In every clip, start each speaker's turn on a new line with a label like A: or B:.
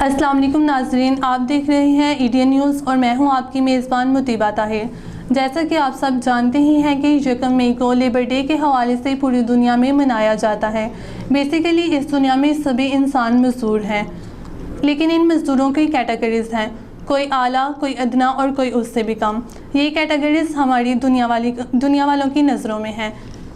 A: السلام علیکم ناظرین، آپ دیکھ رہے ہیں ایڈین نیوز اور میں ہوں آپ کی میزبان مطیبہ طاہر۔ جیسا کہ آپ سب جانتے ہی ہیں کہ 1 مئی کو لیبر ڈے کے حوالے سے پوری دنیا میں منایا جاتا ہے۔ بیسیکلی اس دنیا میں سبھی انسان مزدور ہیں، لیکن ان مزدوروں کی کیٹیگریز ہیں، کوئی اعلیٰ، کوئی ادنا اور کوئی اس سے بھی کم۔ یہ کیٹیگریز ہماری دنیا والوں کی نظروں میں ہیں،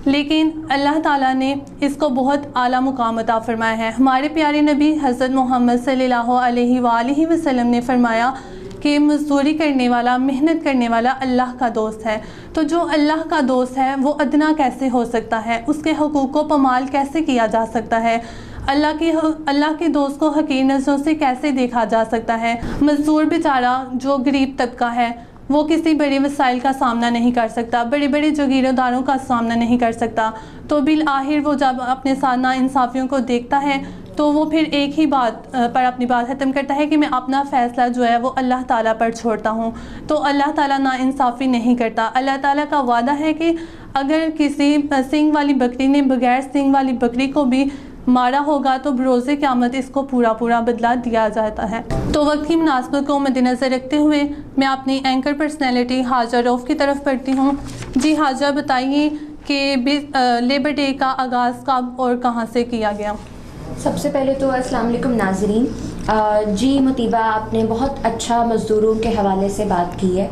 A: لیکن اللہ تعالیٰ نے اس کو بہت اعلیٰ مقام عطا فرمایا ہے۔ ہمارے پیارے نبی حضرت محمد صلی اللہ علیہ وآلہ وسلم نے فرمایا کہ مزدوری کرنے والا، محنت کرنے والا اللہ کا دوست ہے۔ تو جو اللہ کا دوست ہے وہ ادنا کیسے ہو سکتا ہے؟ اس کے حقوق کو پامال کیسے کیا جا سکتا ہے؟ اللہ کے دوست کو حقیر نظروں سے کیسے دیکھا جا سکتا ہے؟ مزدور بیچارہ جو غریب طبقہ ہے وہ کسی بڑے وسائل کا سامنا نہیں کر سکتا، بڑے بڑے جاگیرداروں کا سامنا نہیں کر سکتا، تو بالآخر وہ جب اپنے ساتھ ناانصافیوں کو دیکھتا ہے تو وہ پھر ایک ہی بات پر اپنی بات ختم کرتا ہے کہ میں اپنا فیصلہ جو ہے وہ اللہ تعالیٰ پر چھوڑتا ہوں۔ تو اللہ تعالیٰ ناانصافی نہیں کرتا۔ اللہ تعالیٰ کا وعدہ ہے کہ اگر کسی سینگ والی بکری نے بغیر سینگ والی بکری کو بھی مارا ہوگا تو بروز قیامت اس کو پورا بدلہ دیا جاتا ہے۔ تو وقت کی مناسبت کو مد نظر رکھتے ہوئے میں اپنی اینکر پرسنالٹی حاجہ رؤف کی طرف پڑھتی ہوں۔ جی حاجہ، بتائیے کہ لیبر ڈے کا آغاز کب اور کہاں سے کیا گیا؟
B: سب سے پہلے تو السلام علیکم ناظرین۔ جی مطیبہ، آپ نے بہت اچھا مزدوروں کے حوالے سے بات کی ہے۔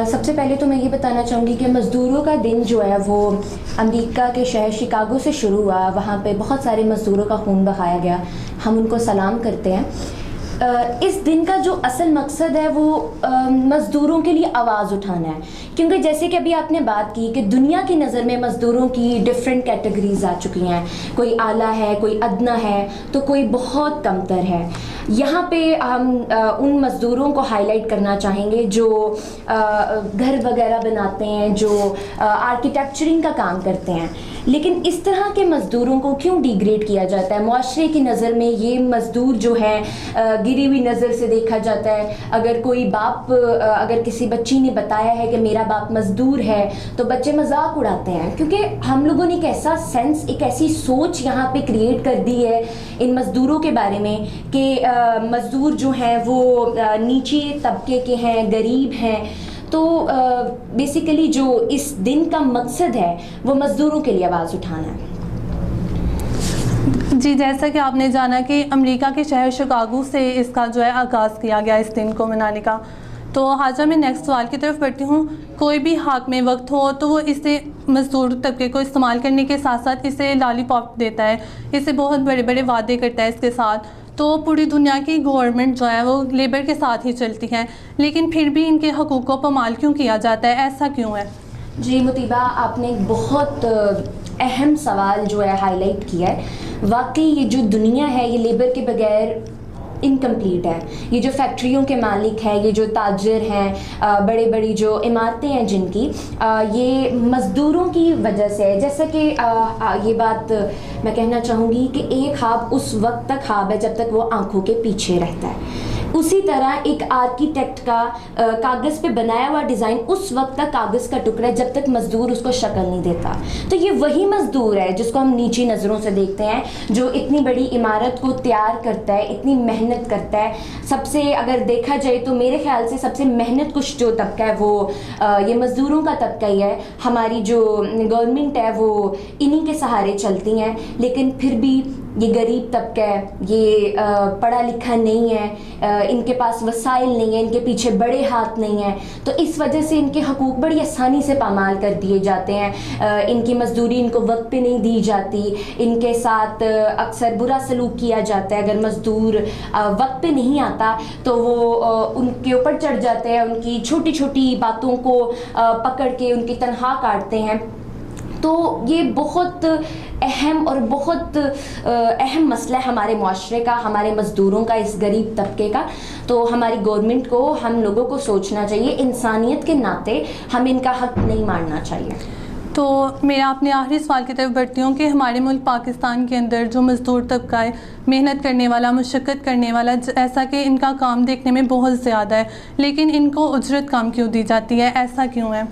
B: سب سے پہلے تو میں یہ بتانا چاہوں گی کہ مزدوروں کا دن جو ہے وہ امریکہ کے شہر شکاگو سے شروع ہوا۔ وہاں پہ بہت سارے مزدوروں کا خون بہایا گیا، ہم ان کو سلام کرتے ہیں۔ اس دن کا جو اصل مقصد ہے وہ مزدوروں کے لیے آواز اٹھانا ہے، کیونکہ جیسے کہ ابھی آپ نے بات کی کہ دنیا کی نظر میں مزدوروں کی ڈفرینٹ کیٹیگریز آ چکی ہیں، کوئی اعلیٰ ہے، کوئی ادنا ہے، تو کوئی بہت کمتر ہے۔ یہاں پہ ہم ان مزدوروں کو ہائی لائٹ کرنا چاہیں گے جو گھر وغیرہ بناتے ہیں، جو آرکیٹیکچرنگ کا کام کرتے ہیں۔ لیکن اس طرح کے مزدوروں کو کیوں ڈیگریڈ کیا جاتا ہے؟ معاشرے کی نظر میں یہ مزدور جو ہے گری ہوئی نظر سے دیکھا جاتا ہے۔ اگر کوئی باپ، اگر کسی بچی نے بتایا ہے کہ میرا باپ مزدور ہے تو بچے مذاق اڑاتے ہیں، کیونکہ ہم لوگوں نے ایک ایسا سینس، ایک ایسی سوچ یہاں پہ کریٹ کر دی ہے ان مزدوروں کے بارے میں کہ مزدور جو ہیں وہ نیچے طبقے کے ہیں، غریب ہیں۔ تو بیسیکلی جو اس دن کا مقصد ہے وہ مزدوروں کے لیے آواز اٹھانا ہے۔
A: جی، جیسا کہ آپ نے جانا کہ امریکہ کے شہر شکاگو سے اس کا جو ہے آغاز کیا گیا اس دن کو منانے کا، تو حاجہ میں نیکسٹ سوال کی طرف بڑھتی ہوں۔ کوئی بھی حاکم میں وقت ہو تو وہ اسے مزدور طبقے کو استعمال کرنے کے ساتھ ساتھ اسے لالی پاپ دیتا ہے، اسے بہت بڑے بڑے وعدے کرتا ہے اس کے ساتھ۔ تو پوری دنیا کی گورنمنٹ جو ہے وہ لیبر کے ساتھ ہی چلتی ہے، لیکن پھر بھی ان کے حقوق کو پامال کیوں کیا جاتا ہے؟ ایسا کیوں ہے؟
B: جی مطیبہ، آپ نے ایک بہت اہم سوال جو ہے ہائی لائٹ کیا ہے۔ واقعی یہ جو دنیا ہے یہ لیبر کے بغیر انکمپلیٹ ہے۔ یہ جو فیکٹریوں کے مالک ہیں، یہ جو تاجر ہیں، بڑے بڑی جو عمارتیں ہیں جن کی، یہ مزدوروں کی وجہ سے ہے۔ جیسا کہ یہ بات میں کہنا چاہوں گی کہ ایک خواب اس وقت تک خواب ہے جب تک وہ آنکھوں کے پیچھے رہتا ہے۔ اسی طرح ایک آرکیٹیکٹ کا کاغذ پہ بنایا ہوا ڈیزائن اس وقت تک کاغذ کا ٹکڑا ہے جب تک مزدور اس کو شکل نہیں دیتا۔ تو یہ وہی مزدور ہے جس کو ہم نیچی نظروں سے دیکھتے ہیں، جو اتنی بڑی عمارت کو تیار کرتا ہے، اتنی محنت کرتا ہے۔ سب سے اگر دیکھا جائے تو میرے خیال سے سب سے محنت کش جو طبقہ ہے وہ یہ مزدوروں کا طبقہ ہی ہے۔ ہماری جو گورنمنٹ ہے وہ انہی کے سہارے چلتی ہیں، لیکن پھر بھی یہ غریب طبقہ ہے، یہ پڑھا لکھا نہیں ہے، ان کے پاس وسائل نہیں ہیں، ان کے پیچھے بڑے ہاتھ نہیں ہیں، تو اس وجہ سے ان کے حقوق بڑی آسانی سے پامال کر دیے جاتے ہیں۔ ان کی مزدوری ان کو وقت پہ نہیں دی جاتی، ان کے ساتھ اکثر برا سلوک کیا جاتا ہے۔ اگر مزدور وقت پہ نہیں آتا تو وہ ان کے اوپر چڑھ جاتے ہیں، ان کی چھوٹی چھوٹی باتوں کو پکڑ کے ان کی تنخواہ کاٹتے ہیں۔ تو یہ بہت اہم اور بہت اہم مسئلہ ہے ہمارے معاشرے کا، ہمارے مزدوروں کا، اس غریب طبقے کا۔ تو ہماری گورنمنٹ کو، ہم لوگوں کو سوچنا چاہیے، انسانیت کے ناطے ہم ان کا حق نہیں مارنا چاہیے۔
A: تو میں اپنے آخری سوال کی طرف بڑھتی ہوں کہ ہمارے ملک پاکستان کے اندر جو مزدور طبقہ ہے، محنت کرنے والا، مشقت کرنے والا، ایسا کہ ان کا کام دیکھنے میں بہت زیادہ ہے، لیکن ان کو اجرت کم کیوں دی جاتی ہے؟ ایسا کیوں ہے؟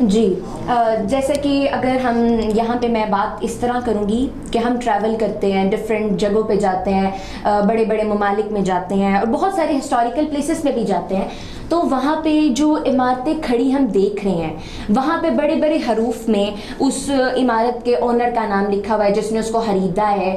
B: جی جیسا کہ اگر ہم یہاں پہ میں بات اس طرح کروں گی کہ ہم ٹریول کرتے ہیں، ڈفرینٹ جگہوں پہ جاتے ہیں، بڑے بڑے ممالک میں جاتے ہیں اور بہت سارے ہسٹوریکل پلیسز پہ بھی جاتے ہیں، تو وہاں پہ جو عمارتیں کھڑی ہم دیکھ رہے ہیں، وہاں پہ بڑے بڑے حروف میں اس عمارت کے اونر کا نام لکھا ہوا ہے جس نے اس کو خریدا ہے،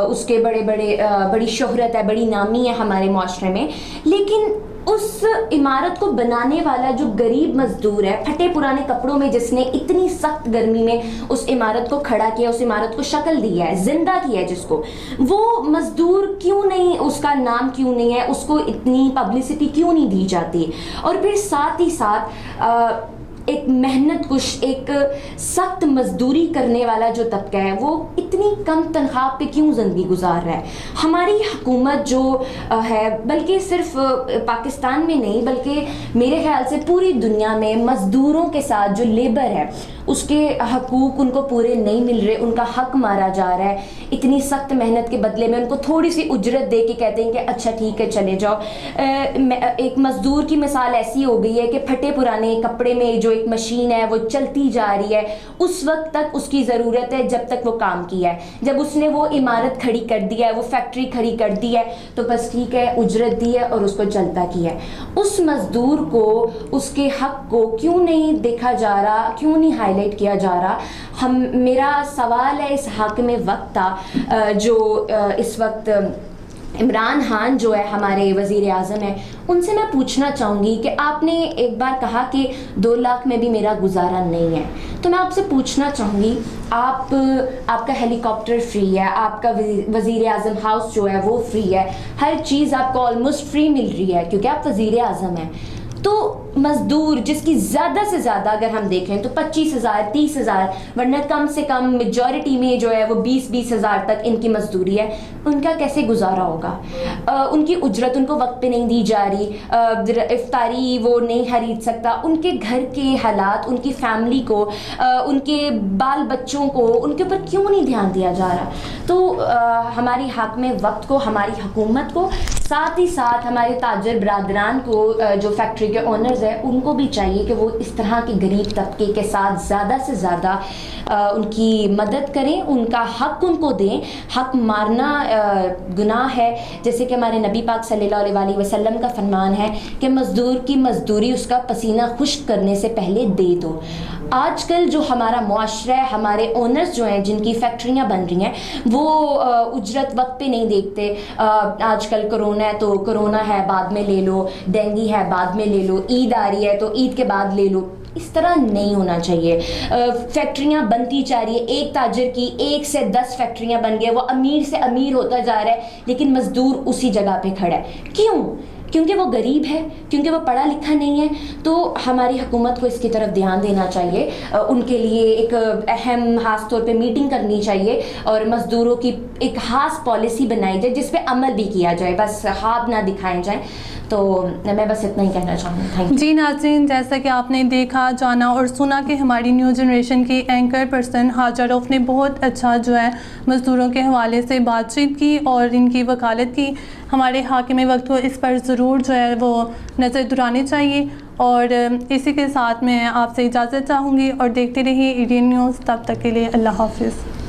B: اس کے بڑی شہرت ہے، بڑی نامی ہے ہمارے معاشرے میں. لیکن اس عمارت کو بنانے والا جو غریب مزدور ہے، پھٹے پرانے کپڑوں میں، جس نے اتنی سخت گرمی میں اس عمارت کو کھڑا کیا، اس عمارت کو شکل دی ہے، زندہ کیا ہے جس کو، وہ مزدور کیوں نہیں، اس کا نام کیوں نہیں ہے، اس کو اتنی پبلسٹی کیوں نہیں دی جاتی؟ اور پھر ساتھ ہی ساتھ ایک محنت کش، ایک سخت مزدوری کرنے والا جو طبقہ ہے وہ اتنی کم تنخواہ پہ کیوں زندگی گزار رہا ہے؟ ہماری حکومت جو ہے، بلکہ صرف پاکستان میں نہیں بلکہ میرے خیال سے پوری دنیا میں مزدوروں کے ساتھ جو لیبر ہے اس کے حقوق ان کو پورے نہیں مل رہے، ان کا حق مارا جا رہا ہے. اتنی سخت محنت کے بدلے میں ان کو تھوڑی سی اجرت دے کے کہتے ہیں کہ اچھا ٹھیک ہے چلے جاؤ. ایک مزدور کی مثال ایسی ہو گئی ہے کہ پھٹے پرانے کپڑے میں جو ایک مشین ہے وہ چلتی جا رہی ہے، اس وقت تک اس کی ضرورت ہے جب تک وہ کام کیا ہے. جب اس نے وہ عمارت کھڑی کر دی ہے، وہ فیکٹری کھڑی کر دی ہے، تو بس ٹھیک ہے، اجرت دی ہے اور اس کو چلتا کیا ہے. اس مزدور کو، اس کے حق کو کیوں نہیں دیکھا جا رہا، کیوں نہیں ہائی لائٹ کیا جا رہا؟ میرا سوال ہے اس حاکم وقت تھا جو اس وقت عمران خان جو ہے ہمارے وزیر اعظم ہیں، ان سے میں پوچھنا چاہوں گی کہ آپ نے ایک بار کہا کہ 2 لاکھ میں بھی میرا گزارا نہیں ہے، تو میں آپ سے پوچھنا چاہوں گی، آپ کا ہیلی کاپٹر فری ہے، آپ کا وزیر اعظم ہاؤس جو ہے وہ فری ہے، ہر چیز آپ کو آلموسٹ فری مل رہی ہے کیونکہ آپ وزیر اعظم ہیں. تو مزدور جس کی زیادہ سے زیادہ اگر ہم دیکھیں تو 25,000 30,000 ورنہ کم سے کم میجورٹی میں جو ہے وہ 20,000 تک ان کی مزدوری ہے، ان کا کیسے گزارا ہوگا؟ ان کی اجرت ان کو وقت پہ نہیں دی جا رہی، افطاری وہ نہیں خرید سکتا، ان کے گھر کے حالات، ان کی فیملی کو، ان کے بال بچوں کو، ان کے اوپر کیوں نہیں دھیان دیا جا رہا؟ تو ہماری حاکم وقت کو، ہماری حکومت کو، ساتھ ہی ساتھ ہمارے تاجر برادران کو جو فیکٹری کے اونرز ہیں ان کو بھی چاہیے کہ وہ اس طرح کے غریب طبقے کے ساتھ زیادہ سے زیادہ ان کی مدد کریں، ان کا حق ان کو دیں. حق مارنا گناہ ہے، جیسے کہ ہمارے نبی پاک صلی اللہ علیہ وسلم کا فرمان ہے کہ مزدور کی مزدوری اس کا پسینہ خشک کرنے سے پہلے دے دو. آج کل جو ہمارا معاشرہ ہے، ہمارے اونرز جو ہیں جن کی فیکٹریاں بن رہی ہیں، وہ اجرت وقت پہ نہیں دیکھتے. آج کل کرونا ہے تو کرونا ہے بعد میں لے لو، ڈینگی ہے بعد میں لے لو، عید آ رہی ہے تو عید کے بعد لے لو. اس طرح نہیں ہونا چاہیے. فیکٹریاں بنتی جا رہی ہے، ایک تاجر کی 1 سے 10 فیکٹریاں بن گئی، وہ امیر سے امیر ہوتا جا رہا ہے، لیکن مزدور اسی جگہ پہ کھڑا ہے. کیوں؟ کیونکہ وہ غریب ہے، کیونکہ وہ پڑھا لکھا نہیں ہے. تو ہماری حکومت کو اس کی طرف دھیان دینا چاہیے، ان کے لیے ایک اہم خاص طور پہ میٹنگ کرنی چاہیے اور مزدوروں کی ایک خاص پالیسی بنائی جائے جس پہ عمل بھی کیا جائے، بس خواب نہ دکھائے جائیں. تو میں بس اتنا ہی کہنا چاہوں گی.
A: جی ناظرین، جیسا کہ آپ نے دیکھا، جانا اور سنا کہ ہماری نیو جنریشن کی اینکر پرسن حاجہ رؤف نے بہت اچھا جو ہے مزدوروں کے حوالے سے بات چیت کی اور ان کی وکالت کی. ہمارے حاکم وقت کو اس پر ضرور جو ہے وہ نظر دہرانی چاہیے. اور اسی کے ساتھ میں آپ سے اجازت چاہوں گی اور دیکھتے رہیے ایڈین نیوز. تب تک کے لیے اللہ حافظ.